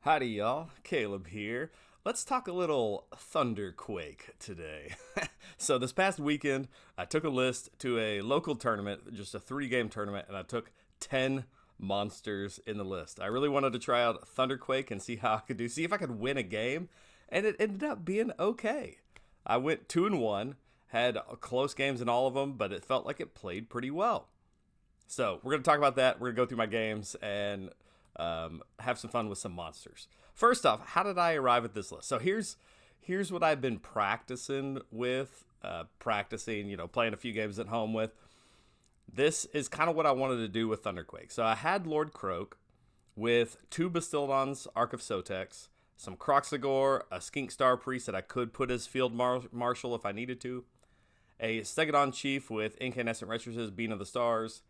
Howdy, y'all. Caleb here. Let's talk a little Thunderquake today. So, this past weekend, I took a list to a local tournament, just a 3 game tournament, and I took 10 monsters in the list. I really wanted to try out Thunderquake and see how I could do, see if I could win a game, and it ended up being okay. I went 2 and 1, had close games in all of them, but it felt like it played pretty well. So we're going to talk about that. We're going to go through my games and have some fun with some monsters. First off, how did I arrive at this list? So here's what I've been practicing with, playing a few games at home with. This is kind of what I wanted to do with Thunderquake. So I had Lord Croak with 2 Bastildons, Arc of Sotex, some Croxagore, a Skink Star Priest that I could put as Field Marshal if I needed to, a Stegadon Chief with Incandescent Retresses, Bean of the Stars,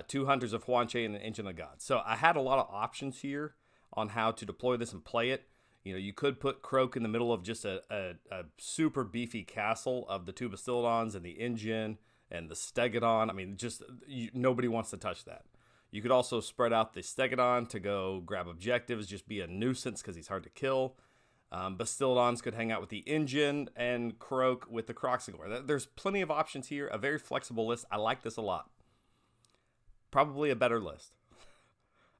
2 Hunters of Huanche, and an Engine of God. So I had a lot of options here on how to deploy this and play it. You could put Croak in the middle of just a super beefy castle of the 2 Bastildons and the Engine and the Stegadon. I mean, nobody wants to touch that. You could also spread out the Stegadon to go grab objectives, just be a nuisance because he's hard to kill. Bastildons could hang out with the Engine and Croak with the Croxagore. There's plenty of options here. A very flexible list. I like this a lot. Probably a better list.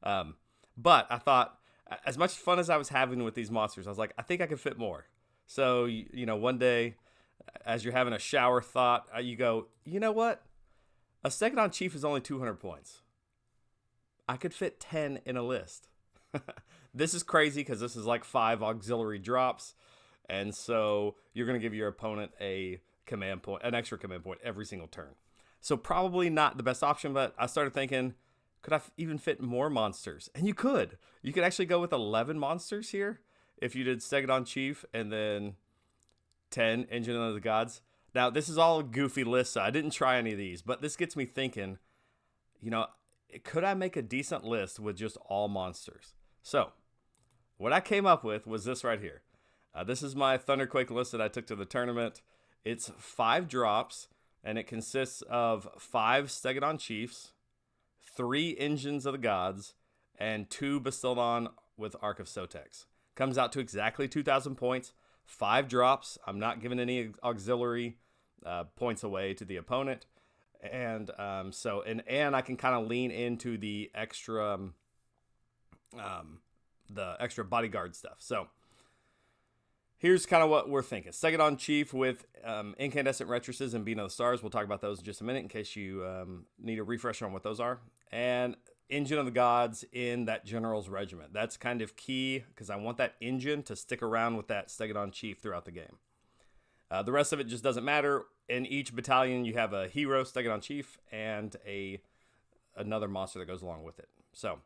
But I thought, as much fun as I was having with these monsters, I was like, I think I could fit more. So, one day, as you're having a shower thought, you go, you know what? A Stegadon Chief is only 200 points. I could fit 10 in a list. This is crazy because this is like 5 auxiliary drops. And so you're going to give your opponent an extra command point every single turn. So probably not the best option, but I started thinking, could I even fit more monsters? And you could. You could actually go with 11 monsters here if you did Stegadon Chief and then 10 Engine of the Gods. Now, this is all a goofy list, so I didn't try any of these, but this gets me thinking, could I make a decent list with just all monsters? So, what I came up with was this right here. This is my Thunderquake list that I took to the tournament. It's 5 drops, and it consists of 5 Stegadon Chiefs, 3 Engines of the Gods, and 2 Bastildon with Arc of Sotex. Comes out to exactly 2,000 points, 5 drops. I'm not giving any auxiliary points away to the opponent. And I can kind of lean into the extra bodyguard stuff. So here's kind of what we're thinking. Stegadon Chief with Incandescent Retresses and Bean of the Stars. We'll talk about those in just a minute in case you need a refresher on what those are. And Engine of the Gods in that General's Regiment. That's kind of key because I want that Engine to stick around with that Stegadon Chief throughout the game. The rest of it just doesn't matter. In each battalion, you have a hero, Stegadon Chief, and another monster that goes along with it. So,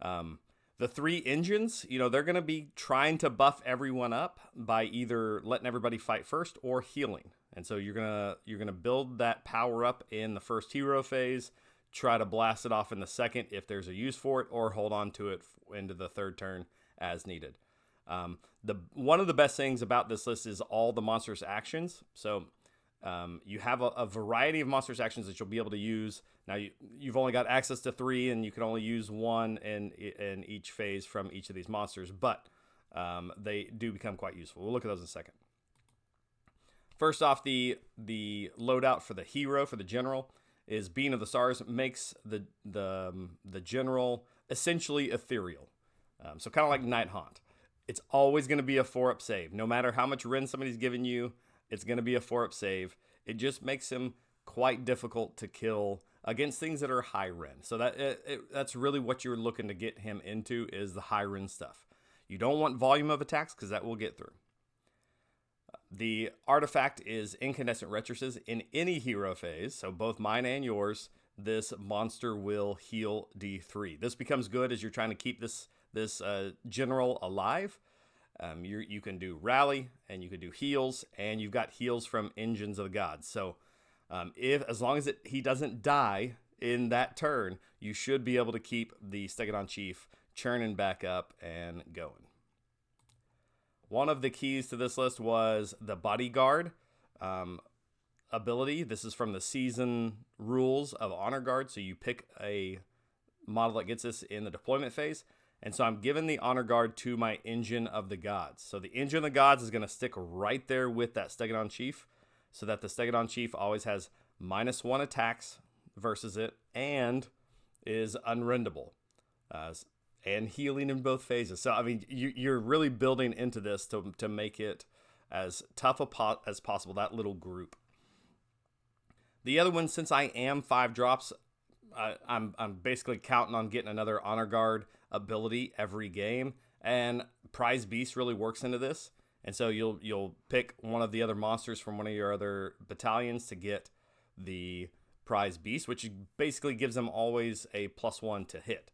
the 3 engines, they're going to be trying to buff everyone up by either letting everybody fight first or healing. And so you're gonna build that power up in the first hero phase, try to blast it off in the second if there's a use for it, or hold on to it into the third turn as needed. One of the best things about this list is all the monsters' actions. So you have a variety of monsters' actions that you'll be able to use. Now you've only got access to 3, and you can only use 1 in each phase from each of these monsters, but they do become quite useful. We'll look at those in a second. First off, the loadout for the hero, for the general, is Bean of the Stars. Makes the general essentially ethereal. So kind of like Night Haunt. It's always going to be a 4-up save. No matter how much Ren somebody's giving you, it's going to be a 4-up save. It just makes him quite difficult to kill against things that are high Ren. So that's really what you're looking to get him into, is the high Ren stuff. You don't want volume of attacks because that will get through. The artifact is Incandescent Retresses. In any hero phase, so both mine and yours, this monster will heal D3. This becomes good as you're trying to keep this general alive. You can do rally, and you can do heals, and you've got heals from Engines of the Gods. So as long as he doesn't die in that turn, you should be able to keep the Stegadon Chief churning back up and going. One of the keys to this list was the Bodyguard ability. This is from the season rules of Honor Guard. So you pick a model that gets this in the deployment phase, And so I'm giving the honor guard to my Engine of the Gods. So the Engine of the Gods is going to stick right there with that Stegadon Chief, so that the Stegadon Chief always has -1 attacks versus it and is unrendable. And healing in both phases. So, I mean, you're really building into this to make it as tough as possible, that little group. The other one, since I am 5 drops, I'm basically counting on getting another Honor Guard ability every game. And Prize Beast really works into this. And so you'll pick one of the other monsters from one of your other battalions to get the Prize Beast, which basically gives them always a +1 to hit.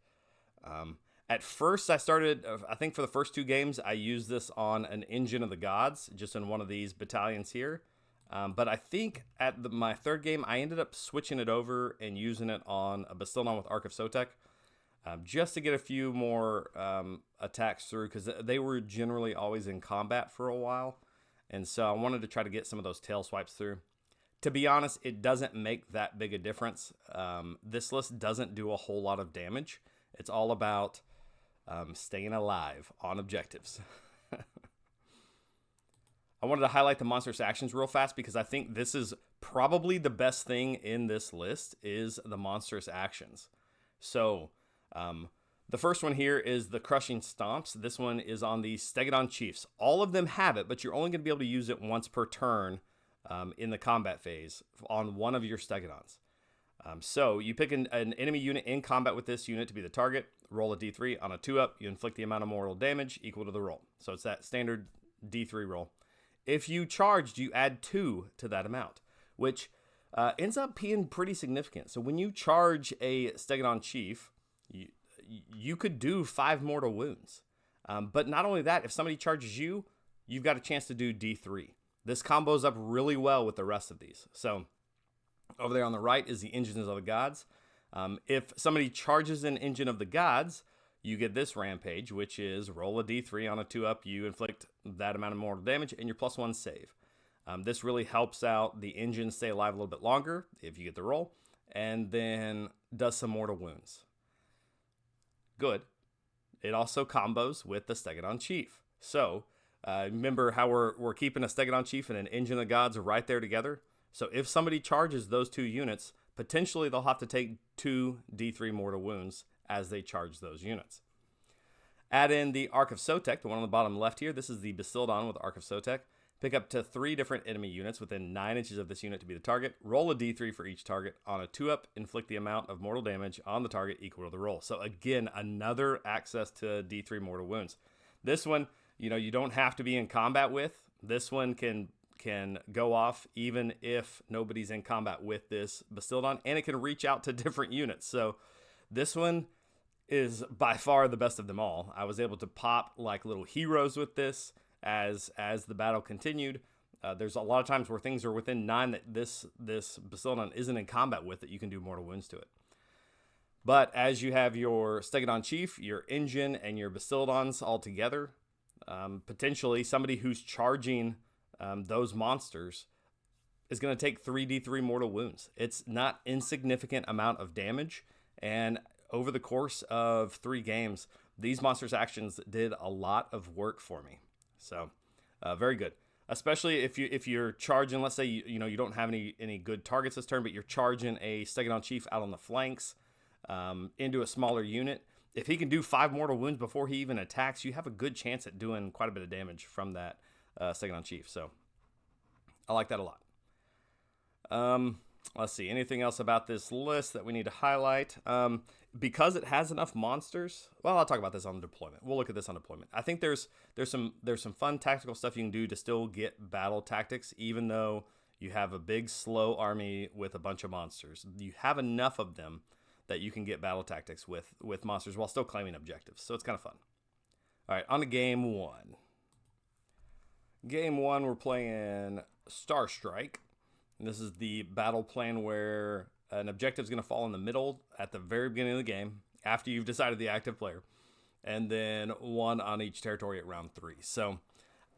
At first, I think for the first 2 games, I used this on an Engine of the Gods, just in one of these battalions here. But I think at my 3rd game, I ended up switching it over and using it on a Bastildon with Ark of Sotek, just to get a few more attacks through, because they were generally always in combat for a while. And so I wanted to try to get some of those tail swipes through. To be honest, it doesn't make that big a difference. This list doesn't do a whole lot of damage. It's all about staying alive on objectives. I wanted to highlight the monstrous actions real fast because I think this is probably the best thing in this list is the monstrous actions. So the first one here is the Crushing Stomps. This one is on the Stegadon Chiefs. All of them have it, but you're only going to be able to use it once per turn in the combat phase on one of your Stegadons. So you pick an enemy unit in combat with this unit to be the target, roll a d3. On a 2-up, you inflict the amount of mortal damage equal to the roll. So it's that standard d3 roll. If you charged, you add 2 to that amount, which ends up being pretty significant. So when you charge a Stegadon Chief, you could do 5 mortal wounds. But not only that, if somebody charges you, you've got a chance to do d3. This combos up really well with the rest of these. So over there on the right is the Engines of the Gods. If somebody charges an Engine of the Gods, you get this Rampage, which is roll a d3. On a 2-up, you inflict that amount of mortal damage and your +1 save. This really helps out the Engine stay alive a little bit longer if you get the roll, and then does some mortal wounds. Good. It also combos with the Stegadon Chief. So remember how we're keeping a Stegadon Chief and an Engine of the Gods right there together? So if somebody charges those 2 units, potentially they'll have to take 2 d3 mortal wounds as they charge those units. Add in the Ark of Sotek, the one on the bottom left here. This is the Bastildon with Ark of Sotek. Pick up to 3 different enemy units within 9 inches of this unit to be the target. Roll a d3 for each target. On a 2-up, inflict the amount of mortal damage on the target equal to the roll. So again, another access to d3 mortal wounds. This one, you don't have to be in combat with. This one can go off even if nobody's in combat with this Bastildon, and it can reach out to different units. So this one is by far the best of them all. I was able to pop like little heroes with this as the battle continued. There's a lot of times where things are within 9 that this Bastildon isn't in combat with that you can do mortal wounds to it. But as you have your Stegadon Chief, your Engine, and your Bastildons all together, potentially somebody who's charging those monsters is going to take 3d3 mortal wounds. It's not insignificant amount of damage, and over the course of 3 games, these monsters actions did a lot of work for me. So very good, especially if you're charging. Let's say you don't have any good targets this turn, but you're charging a Stegadon Chief out on the flanks into a smaller unit. If he can do 5 mortal wounds before he even attacks, you have a good chance at doing quite a bit of damage from that Stegadon Chief. So I like that a lot. Let's see, anything else about this list that we need to highlight? Because it has enough monsters, well, I'll talk about this on deployment. We'll look at this on deployment. I think there's some fun tactical stuff you can do to still get battle tactics, even though you have a big slow army with a bunch of monsters. You have enough of them that you can get battle tactics with monsters while still claiming objectives. So it's kind of fun. All right, on to game 1. Game 1, we're playing Star Strike. And this is the battle plan where an objective is going to fall in the middle at the very beginning of the game after you've decided the active player, and then 1 on each territory at round 3. So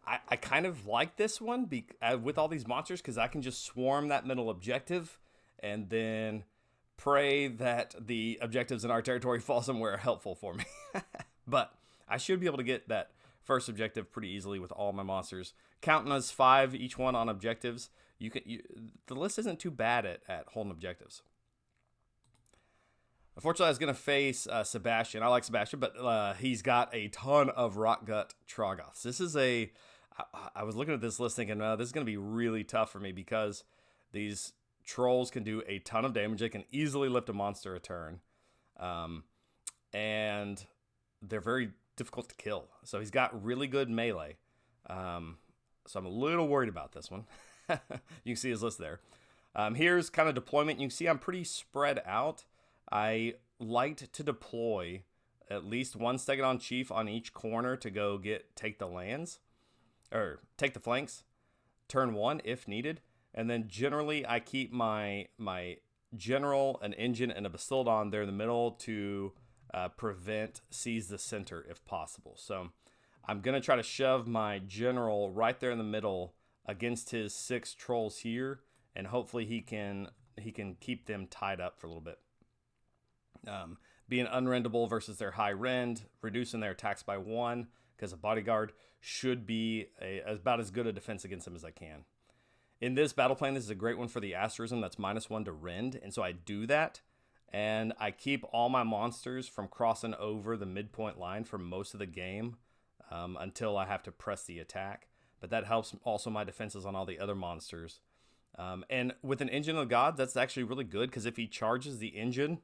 I kind of like this one with all these monsters because I can just swarm that middle objective and then pray that the objectives in our territory fall somewhere helpful for me. But I should be able to get that first objective pretty easily with all my monsters. Counting as 5 each one on objectives, the list isn't too bad at holding objectives. Unfortunately, I was going to face Sebastian. I like Sebastian, but he's got a ton of Rockgut Troggoths. This is I was looking at this list thinking, this is going to be really tough for me because these trolls can do a ton of damage. They can easily lift a monster a turn. And they're very difficult to kill. So he's got really good melee. So I'm a little worried about this one. You can see his list there. Here's kind of deployment. You can see I'm pretty spread out. I liked to deploy at least one Stegadon Chief on each corner to go take the lands, or take the flanks, turn 1 if needed. And then generally I keep my general, an engine, and a Bastildon there in the middle to prevent seize the center if possible. So I'm going to try to shove my general right there in the middle against his 6 trolls here, and hopefully he can keep them tied up for a little bit. Being unrendable versus their high rend, reducing their attacks by 1, because a bodyguard should be about as good a defense against them as I can. In this battle plan, this is a great one for the asterism that's -1 to rend, and so I do that, and I keep all my monsters from crossing over the midpoint line for most of the game until I have to press the attack. But that helps also my defenses on all the other monsters. And with an Engine of the Gods, that's actually really good, because if he charges the engine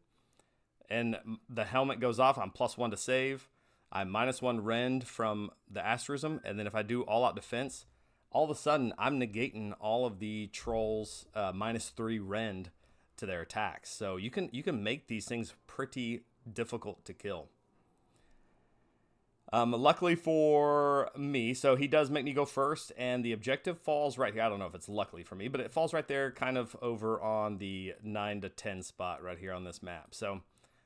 and the helmet goes off, I'm +1 to save. I'm -1 rend from the asterism, and then if I do all-out defense, all of a sudden I'm negating all of the trolls -3 rend to their attacks. So you can make these things pretty difficult to kill. Luckily for me, so he does make me go first, and the objective falls right here. I don't know if it's luckily for me, but it falls right there, kind of over on the 9 to 10 spot right here on this map. So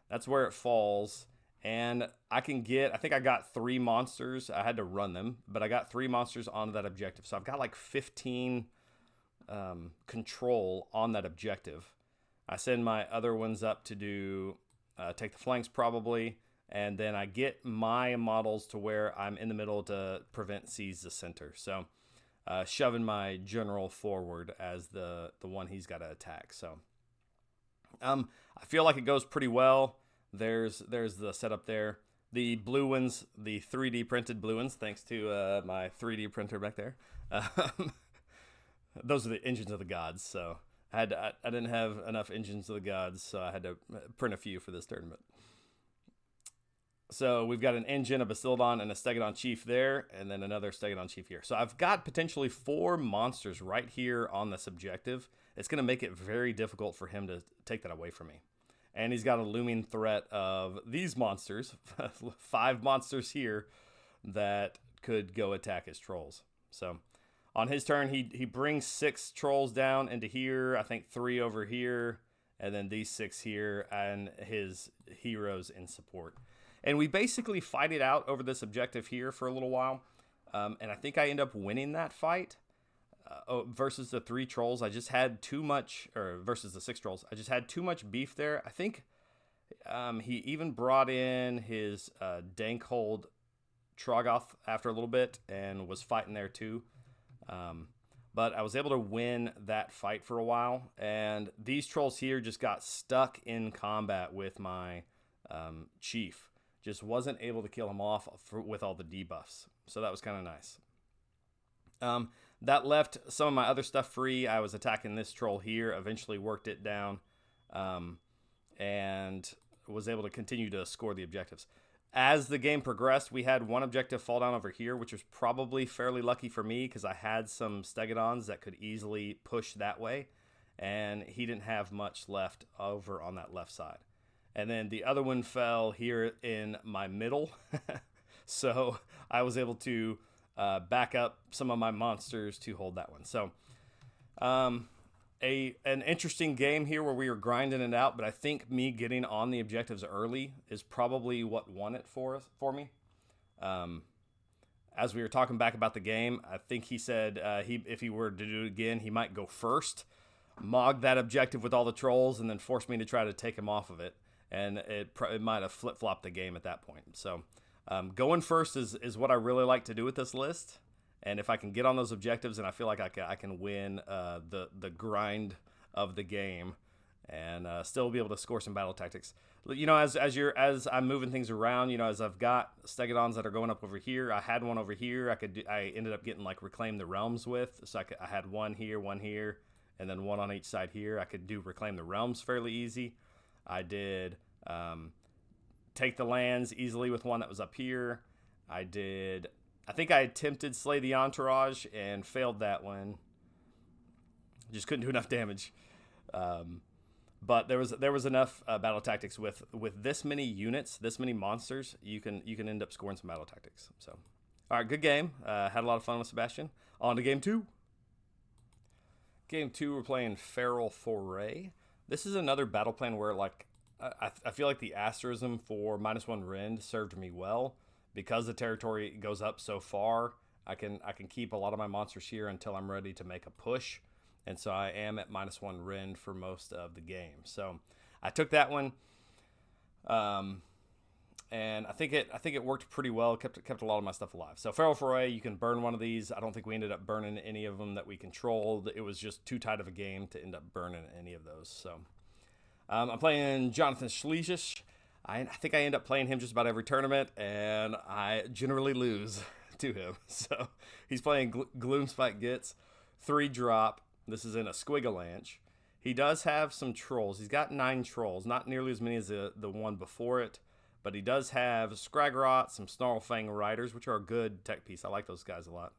that's where it falls, and I think I got 3 monsters. I had to run them, but I got 3 monsters onto that objective. So I've got like 15 control on that objective. I send my other ones up to do take the flanks probably, and then I get my models to where I'm in the middle to prevent seize the center. So shoving my general forward as the one he's got to attack. So I feel like it goes pretty well. There's the setup there. The blue ones, the 3D printed blue ones, thanks to my 3D printer back there. Those are the Engines of the Gods. So I didn't have enough Engines of the Gods, so I had to print a few for this tournament. So we've got an engine, a Bastildon, and a Stegadon Chief there, and then another Stegadon Chief here. So I've got potentially 4 monsters right here on this objective. It's going to make it very difficult for him to take that away from me. And he's got a looming threat of these monsters, 5 monsters here, that could go attack his trolls. So on his turn, he brings 6 trolls down into here, I think 3 over here, and then these 6 here, and his heroes in support. And we basically fight it out over this objective here for a little while. And I think I end up winning that fight versus the 3 trolls. I just had too much, or versus the 6 trolls. I just had too much beef there. I think he even brought in his Dankhold Troggoth after a little bit and was fighting there too. But I was able to win that fight for a while. And these trolls here just got stuck in combat with my chief. Just wasn't able to kill him off with all the debuffs. So that was kind of nice. That left some of my other stuff free. I was attacking this troll here, eventually worked it down, and was able to continue to score the objectives. As the game progressed, we had one objective fall down over here, which was probably fairly lucky for me because I had some Stegadons that could easily push that way, and he didn't have much left over on that left side. And then the other one fell here in my middle. So I was able to back up some of my monsters to hold that one. So an interesting game here where we were grinding it out, but I think me getting on the objectives early is probably what won it for me. As we were talking back about the game, I think he said if he were to do it again, he might go first, mog that objective with all the trolls, and then force me to try to take him off of it. And it might have flip-flopped the game at that point. So Going first is what I really like to do with this list. And if I can get on those objectives, and I feel like I can win the grind of the game, and still be able to score some battle tactics. You know, as I'm moving things around, you know, as I've got Stegadons that are going up over here, I had one over here. I ended up getting like Reclaim the Realms with, so I had one here, and then one on each side here. I could do Reclaim the Realms fairly easy. I did Take the Lands easily with one that was up here. I think I attempted Slay the Entourage and failed that one. Just couldn't do enough damage. But there was enough battle tactics with this many units, this many monsters. You can end up scoring some battle tactics. So, all right, good game. Had a lot of fun with Sebastian. On to game 2. Game 2, we're playing Feral Foray. This is another battle plan where like I feel like the asterism for -1 rend served me well because the territory goes up so far. I can keep a lot of my monsters here until I'm ready to make a push. And so I am at -1 rend for most of the game. So I took that one, and I think it worked pretty well. Kept a lot of my stuff alive. So Feral Foray, you can burn one of these. I don't think we ended up burning any of them that we controlled. It was just too tight of a game to end up burning any of those. So I'm playing Jonathan Schleisisch. I think I end up playing him just about every tournament, and I generally lose to him. So he's playing Gloomspite Gitz, 3-drop. This is in a Squigalanche. He does have some trolls. He's got 9 trolls, not nearly as many as the one before it, but he does have Scragrot, some Snarlfang Riders, which are a good tech piece. I like those guys a lot.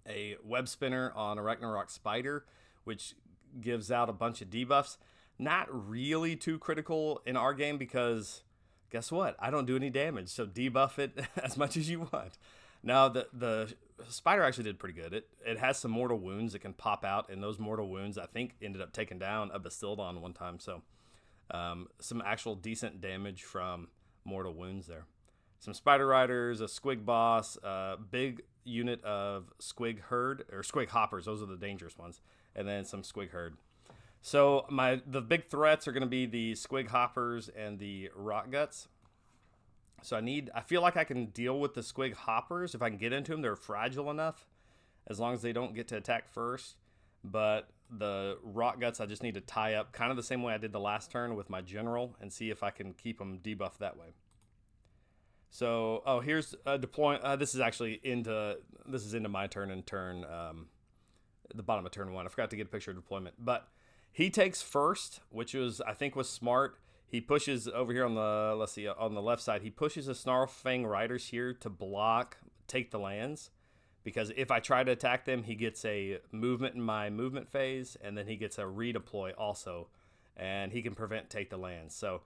A Web Spinner on a Ragnarok Spider, which gives out a bunch of debuffs. Not really too critical in our game because guess what? I don't do any damage, so debuff it as much as you want. Now, the Spider actually did pretty good. It has some mortal wounds that can pop out, and those mortal wounds, I think, ended up taking down a Bastildon one time. So, some actual decent damage from mortal wounds there. Some Spider Riders, a Squig Boss, a big unit of Squig Herd, or Squig Hoppers. Those are the dangerous ones. And then some Squig Herd. So, the big threats are going to be the Squig Hoppers and the Rot Guts. So I feel like I can deal with the Squig Hoppers if I can get into them. They're fragile enough as long as they don't get to attack first. But the Rot Guts, I just need to tie up kind of the same way I did the last turn with my General and see if I can keep them debuffed that way. So, here's a deployment. This is into my turn and turn, the bottom of turn 1. I forgot to get a picture of deployment. But he takes first, which I think was smart. He pushes over here on the left side. He pushes the Snarlfang Riders here to take the lands. Because if I try to attack them, he gets a movement in my movement phase. And then he gets a redeploy also. And he can prevent take the land. So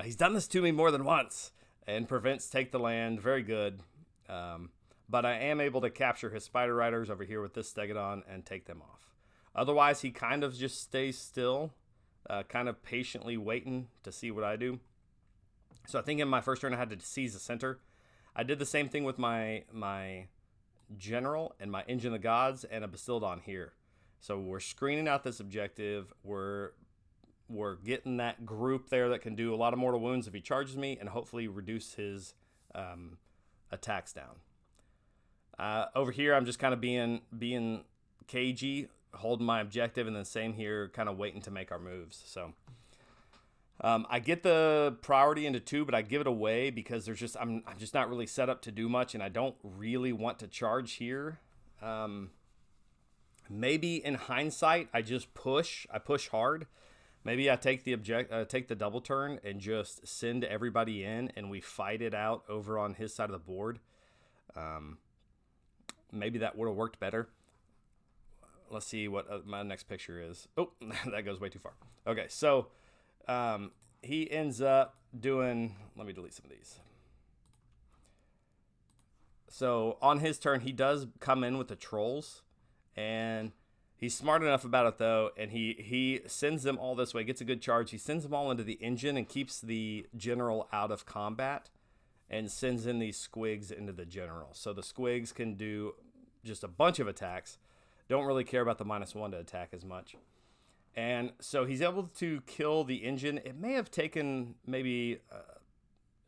he's done this to me more than once. And prevents take the land. Very good. But I am able to capture his Spider Riders over here with this Stegadon and take them off. Otherwise, he kind of just stays still. Kind of patiently waiting to see what I do. So I think in my first turn I had to seize the center. I did the same thing with my General and my Engine of the Gods and a Bastildon here. So we're screening out this objective. We're getting that group there that can do a lot of mortal wounds if he charges me and hopefully reduce his attacks down. Over here I'm just kind of being cagey, holding my objective, and then same here, kind of waiting to make our moves. So I get the priority into 2, but I give it away because I'm just not really set up to do much, and I don't really want to charge here. Maybe in hindsight, I just push. I push hard. Maybe I take the double turn and just send everybody in, and we fight it out over on his side of the board. Maybe that would have worked better. Let's see what my next picture is. Oh, that goes way too far. Okay, so he ends up doing... Let me delete some of these. So on his turn, he does come in with the trolls. And he's smart enough about it, though. And he sends them all this way. Gets a good charge. He sends them all into the engine and keeps the General out of combat. And sends in these Squigs into the General. So the Squigs can do just a bunch of attacks. Don't really care about the -1 to attack as much. And so he's able to kill the engine. It may have taken maybe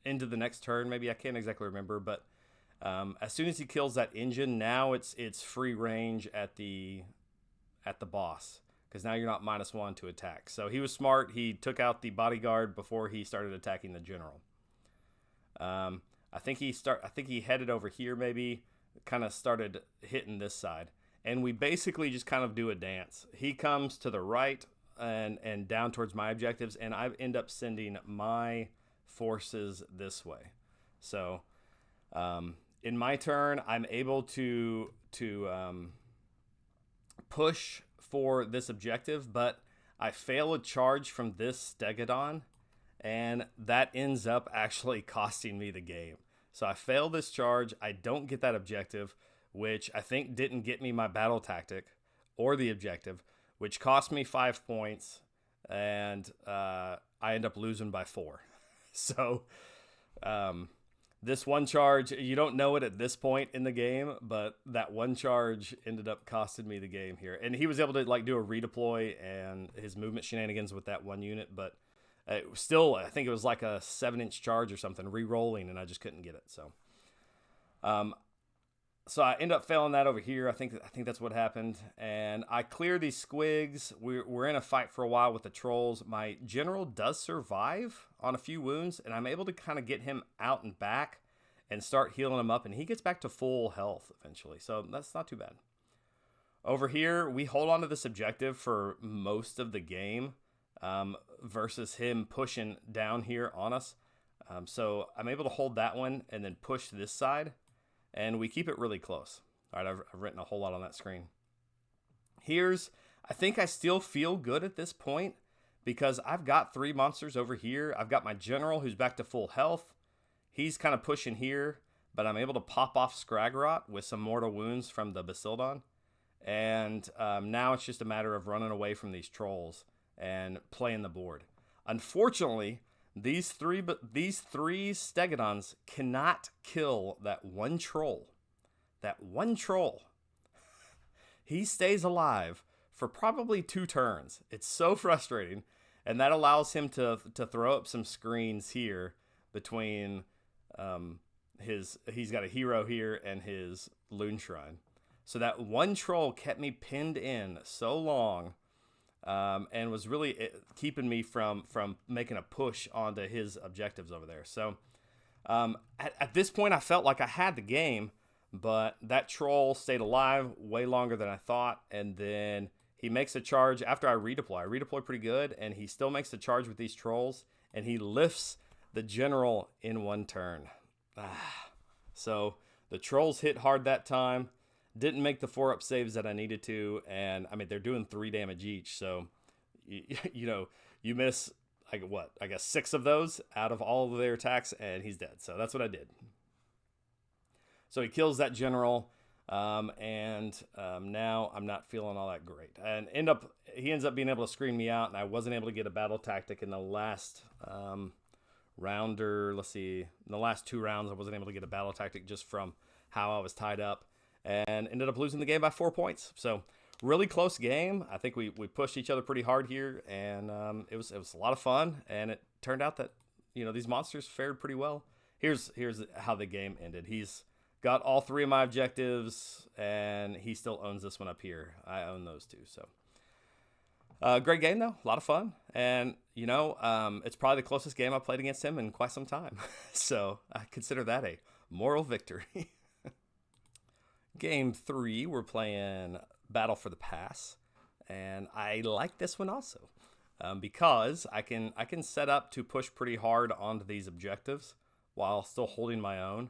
into the next turn. Maybe, I can't exactly remember, but as soon as he kills that engine, now it's free range at the boss, because now you're not -1 to attack. So he was smart. He took out the bodyguard before he started attacking the general. I think he headed over here, maybe kind of started hitting this side, and we basically just kind of do a dance. He comes to the right and down towards my objectives, and I end up sending my forces this way. So in my turn, I'm able to push for this objective, but I fail a charge from this Stegodon, and that ends up actually costing me the game. So I fail this charge. I don't get that objective, which I think didn't get me my battle tactic or the objective, which cost me 5 points, and I end up losing by 4. So this one charge, you don't know it at this point in the game, but that one charge ended up costing me the game here. And he was able to like do a redeploy and his movement shenanigans with that one unit, but it was still, I think it was like a 7-inch charge or something, re-rolling, and I just couldn't get it. So so I end up failing that over here. I think that's what happened. And I clear these squigs. We're in a fight for a while with the trolls. My general does survive on a few wounds, and I'm able to kind of get him out and back and start healing him up, and he gets back to full health eventually. So that's not too bad. Over here, we hold on to this objective for most of the game versus him pushing down here on us. So I'm able to hold that one and then push this side, and we keep it really close. All right, I've written a whole lot on that screen. I think I still feel good at this point because I've got 3 monsters over here. I've got my general who's back to full health. He's kind of pushing here, but I'm able to pop off Scragrot with some mortal wounds from the Basildon. And now it's just a matter of running away from these trolls and playing the board. Unfortunately, these three Stegodons cannot kill that one troll. That one troll. He stays alive for probably 2 turns. It's so frustrating. And that allows him to throw up some screens here between he's got a hero here and his Loon Shrine. So that one troll kept me pinned in so long. And was really keeping me from making a push onto his objectives over there. So at this point, I felt like I had the game, but that troll stayed alive way longer than I thought. And then he makes a charge after I redeploy. I redeploy pretty good, and he still makes the charge with these trolls, and he lifts the general in 1 turn. So the trolls hit hard that time. Didn't make the 4-up saves that I needed to, and I mean they're doing 3 damage each, so you miss like what? I guess 6 of those out of all of their attacks, and he's dead. So that's what I did. So he kills that general, and now I'm not feeling all that great. And he ends up being able to screen me out, and I wasn't able to get a battle tactic in the last rounder. Let's see, in the last 2 rounds, I wasn't able to get a battle tactic just from how I was tied up. And ended up losing the game by 4 points. So really close game. I think we pushed each other pretty hard here, and it was a lot of fun. And it turned out that these monsters fared pretty well. Here's how the game ended. He's got all 3 of my objectives, and he still owns this one up here. I own those 2. So great game though, a lot of fun, and it's probably the closest game I played against him in quite some time. So I consider that a moral victory. Game 3, we're playing Battle for the Pass, and I like this one also because I can set up to push pretty hard onto these objectives while still holding my own,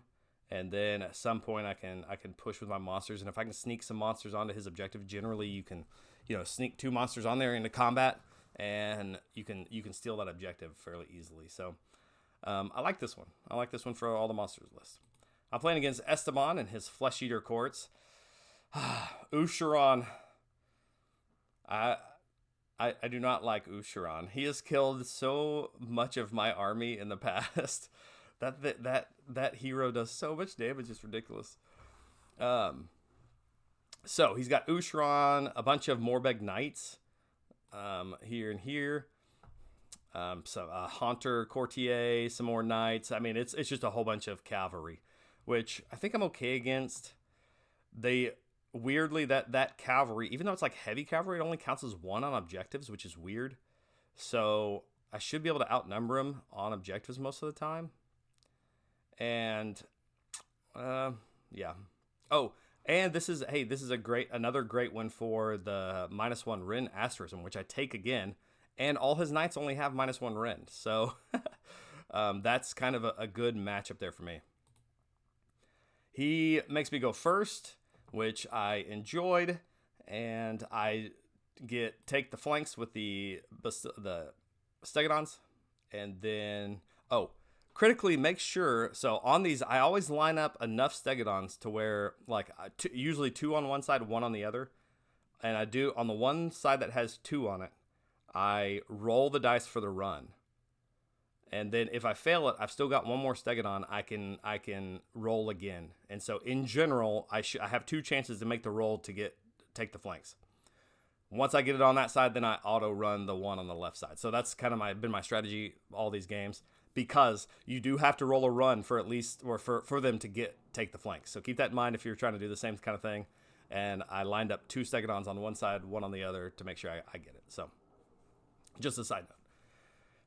and then at some point I can push with my monsters, and if I can sneak some monsters onto his objective, generally you can sneak 2 monsters on there into combat, and you can steal that objective fairly easily. So I like this one. I like this one for all the monsters list. I'm playing against Esteban and his Flesh Eater courts. Usharon. I do not like Usharon. He has killed so much of my army in the past. That hero does so much damage, it's ridiculous. So he's got Usharon, a bunch of Morbeg Knights here and here. So Haunter, Courtier, some more knights. I mean, it's just a whole bunch of cavalry, which I think I'm okay against. They weirdly that cavalry, even though it's like heavy cavalry, it only counts as 1 on objectives, which is weird. So I should be able to outnumber them on objectives most of the time. And yeah. Oh, and this is another great one for the -1 Ren asterism, which I take again. And all his knights only have -1 Ren. So that's kind of a good matchup there for me. He makes me go first, which I enjoyed. And I take the flanks with the Stegodons. And then, critically make sure, so on these, I always line up enough Stegodons to where, like, usually 2 on one side, 1 on the other. And I do, on the one side that has 2 on it, I roll the dice for the run. And then if I fail it, I've still got 1 more Stegodon. I can roll again. And so in general, I have 2 chances to make the roll to take the flanks. Once I get it on that side, then I auto run the 1 on the left side. So that's kind of been my strategy all these games, because you do have to roll a run for at least, or for them to take the flanks. So keep that in mind if you're trying to do the same kind of thing. And I lined up 2 Stegodons on one side, 1 on the other to make sure I get it. So just a side note.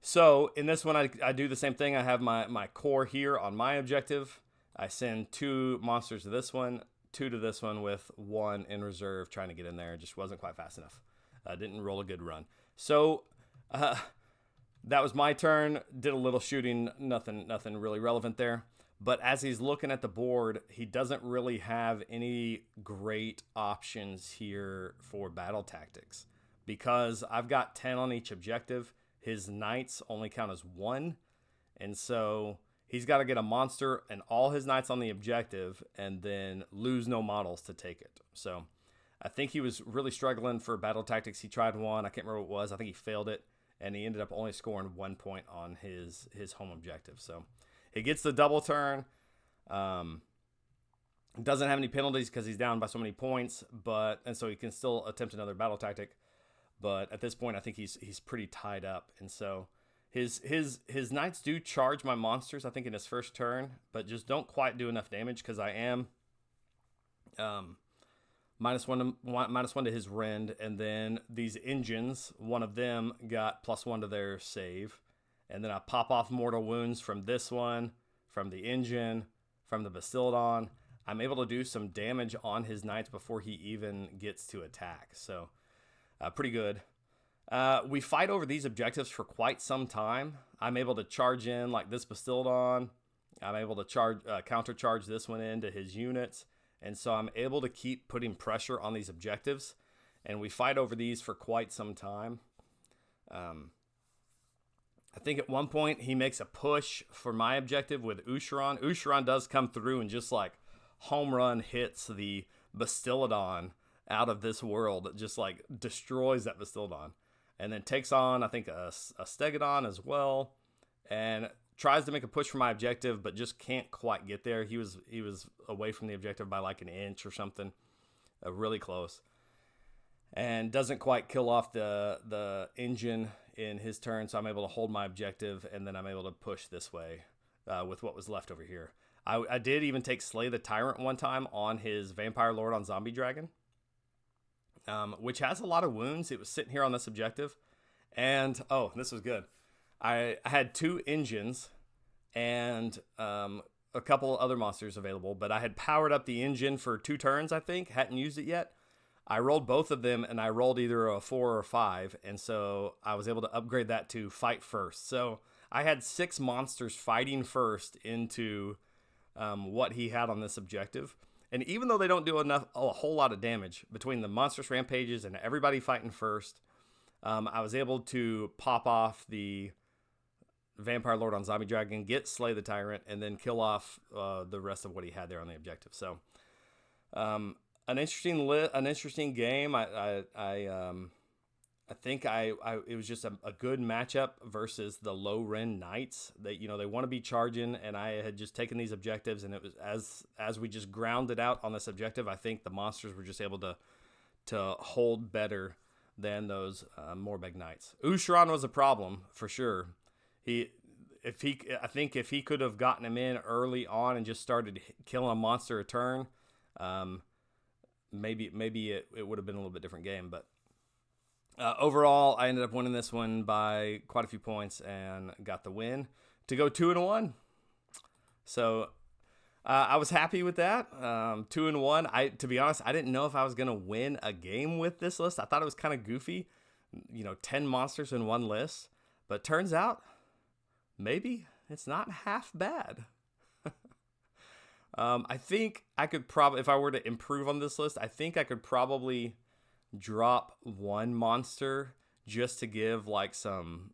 So in this one, I do the same thing. I have my core here on my objective. I send 2 monsters to this one, 2 to this one, with 1 in reserve trying to get in there. It just wasn't quite fast enough. Didn't roll a good run. So that was my turn. Did a little shooting. Nothing really relevant there. But as he's looking at the board, he doesn't really have any great options here for battle tactics, because I've got 10 on each objective. His knights only count as 1. And so he's got to get a monster and all his knights on the objective and then lose no models to take it. So I think he was really struggling for battle tactics. He tried one. I can't remember what it was. I think he failed it. And he ended up only scoring 1 point on his home objective. So he gets the double turn. Doesn't have any penalties because he's down by so many points. And so he can still attempt another battle tactic. But at this point, I think he's pretty tied up. And so his knights do charge my monsters, I think, in his first turn, but just don't quite do enough damage because I am -1 to his rend. And then these engines, one of them got +1 to their save. And then I pop off mortal wounds from this one, from the engine, from the Bastildon. I'm able to do some damage on his knights before he even gets to attack. So pretty good. We fight over these objectives for quite some time. I'm able to charge in like this Bastildon. I'm able to counter charge this one into his units. And so I'm able to keep putting pressure on these objectives. And we fight over these for quite some time. I think at one point he makes a push for my objective with Usharon. Usharon does come through and just like home run hits the Bastildon out of this world. It just like destroys that Bastildon. And then takes on, I think, a Stegodon as well. And tries to make a push for my objective, but just can't quite get there. He was away from the objective by like an inch or something. Really close. And doesn't quite kill off the engine in his turn, so I'm able to hold my objective, and then I'm able to push this way with what was left over here. I did even take Slay the Tyrant one time on his Vampire Lord on Zombie Dragon, which has a lot of wounds. It was sitting here on this objective, and this was good. I had 2 engines and a couple other monsters available, but I had powered up the engine for 2 turns, I think. Hadn't used it yet. I rolled both of them, and I rolled either a 4 or a 5, and so I was able to upgrade that to fight first. So I had 6 monsters fighting first into what he had on this objective. And even though they don't do a whole lot of damage between the monstrous rampages and everybody fighting first, I was able to pop off the Vampire Lord on Zombie Dragon, get Slay the Tyrant, and then kill off the rest of what he had there on the objective. So an interesting game. I think it was just a good matchup versus the low Ren Knights. They want to be charging, and I had just taken these objectives, and it was as we just grounded out on this objective, I think the monsters were just able to hold better than those Morbeg Knights. Usharan was a problem for sure. I think if he could have gotten him in early on and just started killing a monster a turn, maybe it would have been a little bit different game. But overall, I ended up winning this one by quite a few points and got the win to go 2-1. So I was happy with that. 2-1. To be honest, I didn't know if I was gonna win a game with this list. I thought it was kind of goofy, 10 monsters in one list. But turns out, maybe it's not half bad. I think I could probably, if I were to improve on this list, I think I could probably drop one monster just to give like some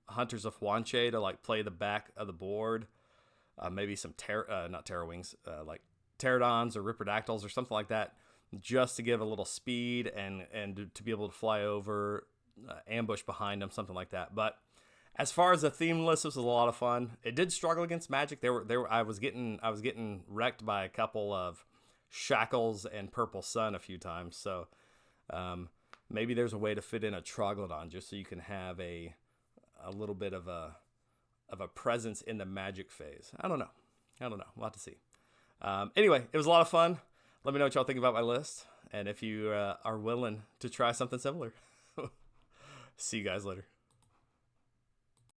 Hunters of Huanche to like play the back of the board. Maybe some not Terrawings, like Pterodons or Ripperdactyls or something like that, just to give a little speed and to be able to fly over, ambush behind them, something like that. But as far as the theme list, this was a lot of fun. It did struggle against Magic. I was getting wrecked by a couple of Shackles and Purple Sun a few times. So maybe there's a way to fit in a Troglodon just so you can have a little bit of a presence in the Magic phase. I don't know. We'll have to see. Anyway, it was a lot of fun. Let me know what y'all think about my list, and if you are willing to try something similar. See you guys later.